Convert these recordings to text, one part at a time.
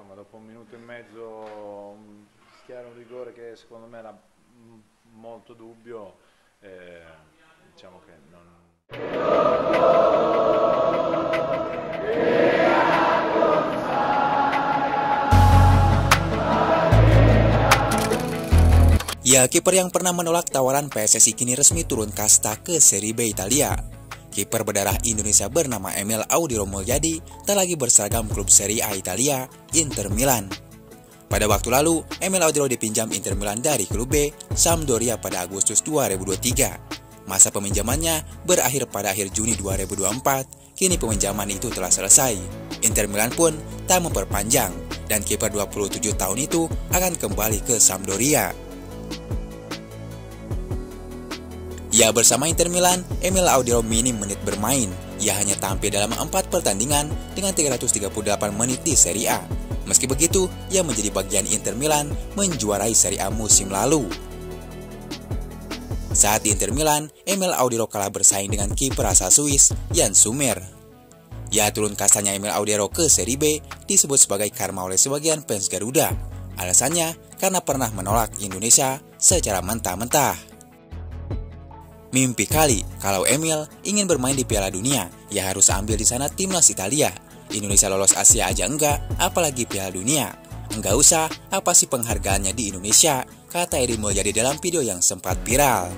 insomma dopo 1 minuto e mezzo schiera un rigore che secondo me era molto dubbio, diciamo che non... Ya, kiper yang pernah menolak tawaran PSSI kini resmi turun kasta ke Serie B Italia. Kiper berdarah Indonesia bernama Emil Audiro Mulyadi tak lagi berseragam klub Serie A Italia, Inter Milan. Pada waktu lalu, Emil Audiro dipinjam Inter Milan dari klub B, Sampdoria pada Agustus 2023. Masa peminjamannya berakhir pada akhir Juni 2024, kini peminjaman itu telah selesai. Inter Milan pun tak memperpanjang, dan kiper 27 tahun itu akan kembali ke Sampdoria. Ya, bersama Inter Milan, Emil Audiro minim menit bermain. Ia hanya tampil dalam 4 pertandingan dengan 338 menit di Serie A. Meski begitu, ia menjadi bagian Inter Milan menjuarai Serie A musim lalu. Saat di Inter Milan, Emil Audiro kalah bersaing dengan kiper asal Swiss, Jan Sommer. Ya, turun kastanya Emil Audiro ke Serie B disebut sebagai karma oleh sebagian fans Garuda. Alasannya karena pernah menolak Indonesia secara mentah-mentah. Mimpi kali kalau Emil ingin bermain di Piala Dunia, ya harus ambil di sana timnas Italia. Indonesia lolos Asia aja enggak, apalagi Piala Dunia. Enggak usah, apa sih penghargaannya di Indonesia, kata Edi Mulyadi dalam video yang sempat viral.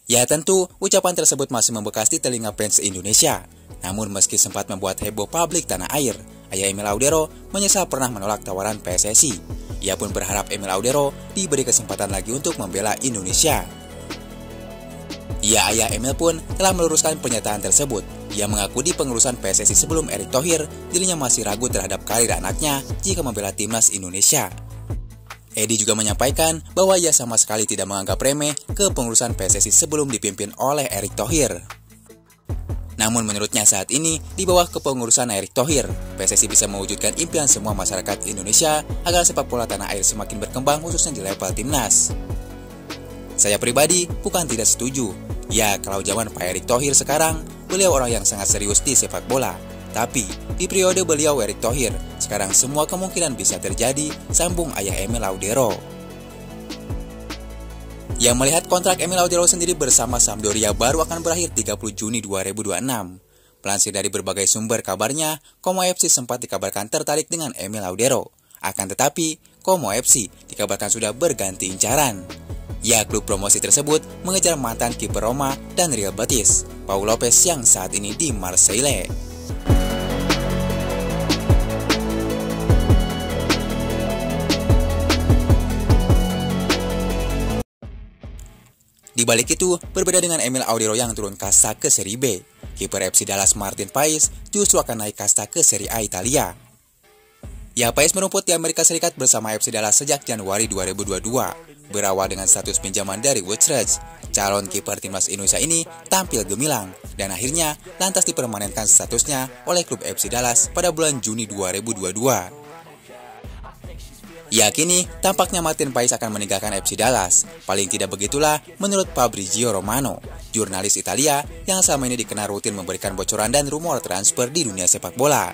Ya tentu, ucapan tersebut masih membekas di telinga fans Indonesia. Namun meski sempat membuat heboh publik tanah air, ayah Emil Audiro menyesal pernah menolak tawaran PSSI. Ia pun berharap Emil Audiro diberi kesempatan lagi untuk membela Indonesia. Ya, ayah Emil pun telah meluruskan pernyataan tersebut. Ia mengaku di pengurusan PSSI sebelum Erick Thohir, dirinya masih ragu terhadap karir anaknya jika membela timnas Indonesia. Edi juga menyampaikan bahwa ia sama sekali tidak menganggap remeh kepengurusan PSSI sebelum dipimpin oleh Erick Thohir. Namun menurutnya saat ini, di bawah kepengurusan Erick Thohir, PSSI bisa mewujudkan impian semua masyarakat Indonesia agar sepak bola tanah air semakin berkembang khususnya di level timnas. Saya pribadi bukan tidak setuju. Ya, kalau zaman Pak Erick Thohir sekarang, beliau orang yang sangat serius di sepak bola. Tapi, di periode beliau Erick Thohir, sekarang semua kemungkinan bisa terjadi, sambung ayah Emil Audiro. Yang melihat kontrak Emil Audiro sendiri bersama Sampdoria baru akan berakhir 30 Juni 2026. Pelansir dari berbagai sumber kabarnya, Como FC sempat dikabarkan tertarik dengan Emil Audiro. Akan tetapi, Como FC dikabarkan sudah berganti incaran. Ya, klub promosi tersebut mengejar mantan kiper Roma dan Real Betis, Pau Lopez yang saat ini di Marseille. Di balik itu, berbeda dengan Emil Audiro yang turun kasta ke Serie B, kiper FC Dallas Martin Paes justru akan naik kasta ke Serie A Italia. Ya, Paes merumput di Amerika Serikat bersama FC Dallas sejak Januari 2022. Berawal dengan status pinjaman dari Utrecht, calon kiper timnas Indonesia ini tampil gemilang dan akhirnya lantas dipermanenkan statusnya oleh klub FC Dallas pada bulan Juni 2022. Ya, kini tampaknya Martin Paes akan meninggalkan FC Dallas. Paling tidak begitulah menurut Fabrizio Romano, jurnalis Italia yang selama ini dikenal rutin memberikan bocoran dan rumor transfer di dunia sepak bola.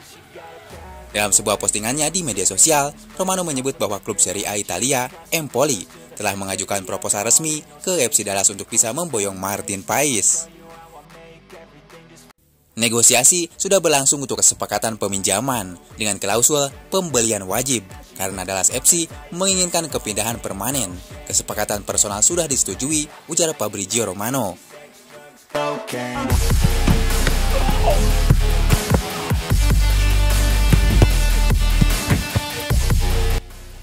Dalam sebuah postingannya di media sosial, Romano menyebut bahwa klub Serie A Italia, Empoli, telah mengajukan proposal resmi ke FC Dallas untuk bisa memboyong Martin Paes. Negosiasi sudah berlangsung untuk kesepakatan peminjaman dengan klausul pembelian wajib karena Dallas FC menginginkan kepindahan permanen. Kesepakatan personal sudah disetujui, ujar Fabrizio Romano.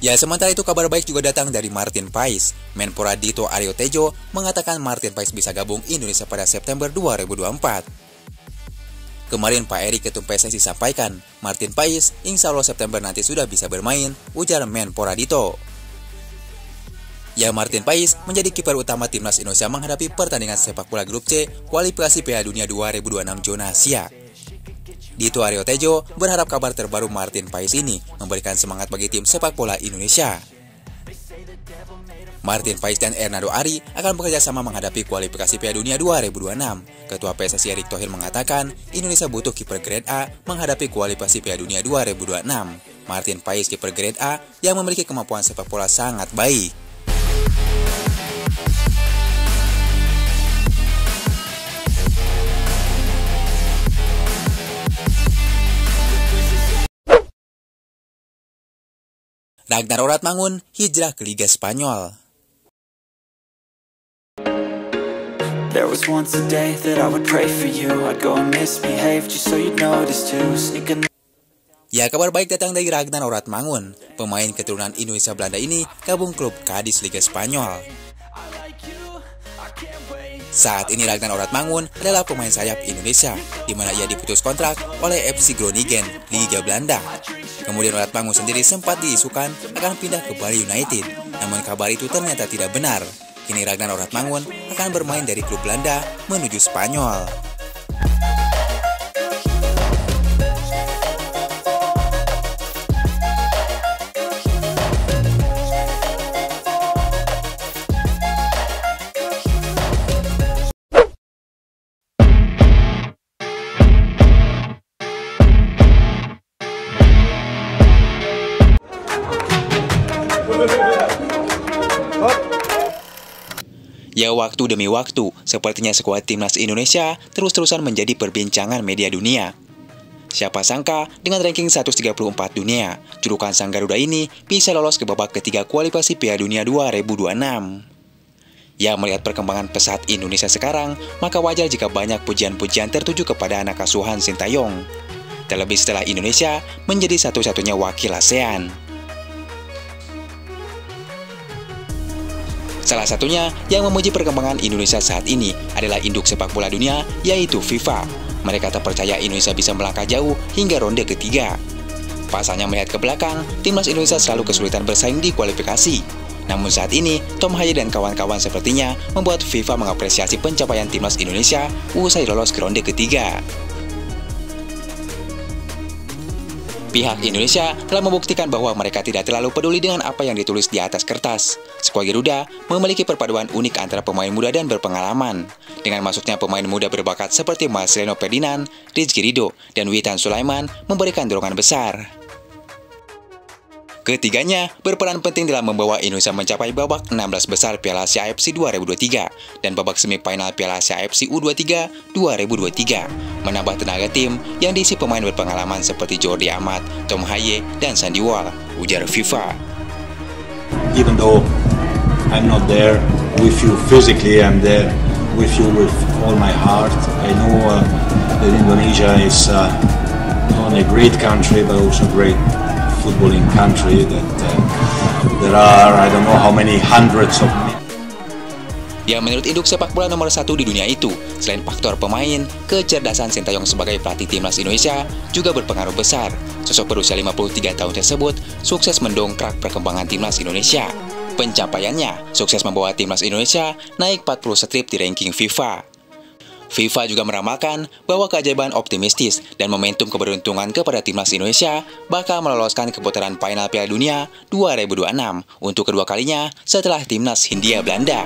Ya, sementara itu kabar baik juga datang dari Martin Paes. Menpora Dito Aryo Tejo mengatakan Martin Paes bisa gabung Indonesia pada September 2024. Kemarin Pak Erik Ketum PSSI sampaikan, Martin Paes insya Allah September nanti sudah bisa bermain, ujar Menpora Dito. Ya, Martin Paes menjadi kiper utama timnas Indonesia menghadapi pertandingan sepak bola grup C kualifikasi Piala Dunia 2026 zona Asia. Dito Aryo Tejo berharap kabar terbaru Martin Paes ini memberikan semangat bagi tim sepak bola Indonesia. Martin Paes dan Hernando Ari akan bekerja sama menghadapi kualifikasi Piala Dunia 2026. Ketua PSSI Erick Thohir mengatakan Indonesia butuh kiper grade A menghadapi kualifikasi Piala Dunia 2026. Martin Paes kiper grade A yang memiliki kemampuan sepak bola sangat baik. Ragnar Oratmangun hijrah ke Liga Spanyol. There was once a day that I would pray for you. I'd go and misbehave just so you'd notice too. Sneaking. Ya, kabar baik datang dari Ragnar Oratmangun. Pemain keturunan Indonesia Belanda ini gabung klub Cadiz Liga Spanyol. Saat ini Ragnar Oratmangun adalah pemain sayap Indonesia, di mana ia diputus kontrak oleh FC Groningen, Liga Belanda. Kemudian Oratmangun sendiri sempat diisukan akan pindah ke Bali United, namun kabar itu ternyata tidak benar. Kini Ragnar Oratmangun akan bermain dari klub Belanda menuju Spanyol. Ya, waktu demi waktu, sepertinya skuad timnas Indonesia terus-terusan menjadi perbincangan media dunia. Siapa sangka dengan ranking 134 dunia, julukan Sang Garuda ini bisa lolos ke babak ketiga kualifikasi Piala Dunia 2026. Ya, melihat perkembangan pesat Indonesia sekarang, maka wajar jika banyak pujian-pujian tertuju kepada anak asuhan Sintayong. Terlebih setelah Indonesia menjadi satu-satunya wakil ASEAN. Salah satunya yang memuji perkembangan Indonesia saat ini adalah induk sepak bola dunia, yaitu FIFA. Mereka tak percaya Indonesia bisa melangkah jauh hingga ronde ketiga. Pasalnya melihat ke belakang, timnas Indonesia selalu kesulitan bersaing di kualifikasi. Namun saat ini, Tom Haye dan kawan-kawan sepertinya membuat FIFA mengapresiasi pencapaian timnas Indonesia usai lolos ke ronde ketiga. Pihak Indonesia telah membuktikan bahwa mereka tidak terlalu peduli dengan apa yang ditulis di atas kertas. Skuad Garuda memiliki perpaduan unik antara pemain muda dan berpengalaman. Dengan masuknya pemain muda berbakat seperti Marcelino Ferdinand, Rizky Ridho, dan Witan Sulaiman memberikan dorongan besar. Ketiganya berperan penting dalam membawa Indonesia mencapai babak 16 besar Piala Asia AFC 2023 dan babak semifinal Piala Asia AFC U23 2023, menambah tenaga tim yang diisi pemain berpengalaman seperti Jordi Amat, Tom Haye, dan Sandy Wall, ujar FIFA. Even though I'm not there with you physically, I'm there with you with all my heart. I know that Indonesia is not only a great country but also a great footballing country that there are I don't know how many hundreds of. Ya, menurut induk sepak bola nomor 1 di dunia itu, selain faktor pemain, kecerdasan Sintayong sebagai pelatih timnas Indonesia juga berpengaruh besar. Sosok berusia 53 tahun tersebut sukses mendongkrak perkembangan timnas Indonesia. Pencapaiannya sukses membawa timnas Indonesia naik 40 strip di ranking FIFA. FIFA juga meramalkan bahwa keajaiban optimistis dan momentum keberuntungan kepada timnas Indonesia bakal meloloskan ke putaran final Piala Dunia 2026 untuk kedua kalinya setelah timnas Hindia Belanda.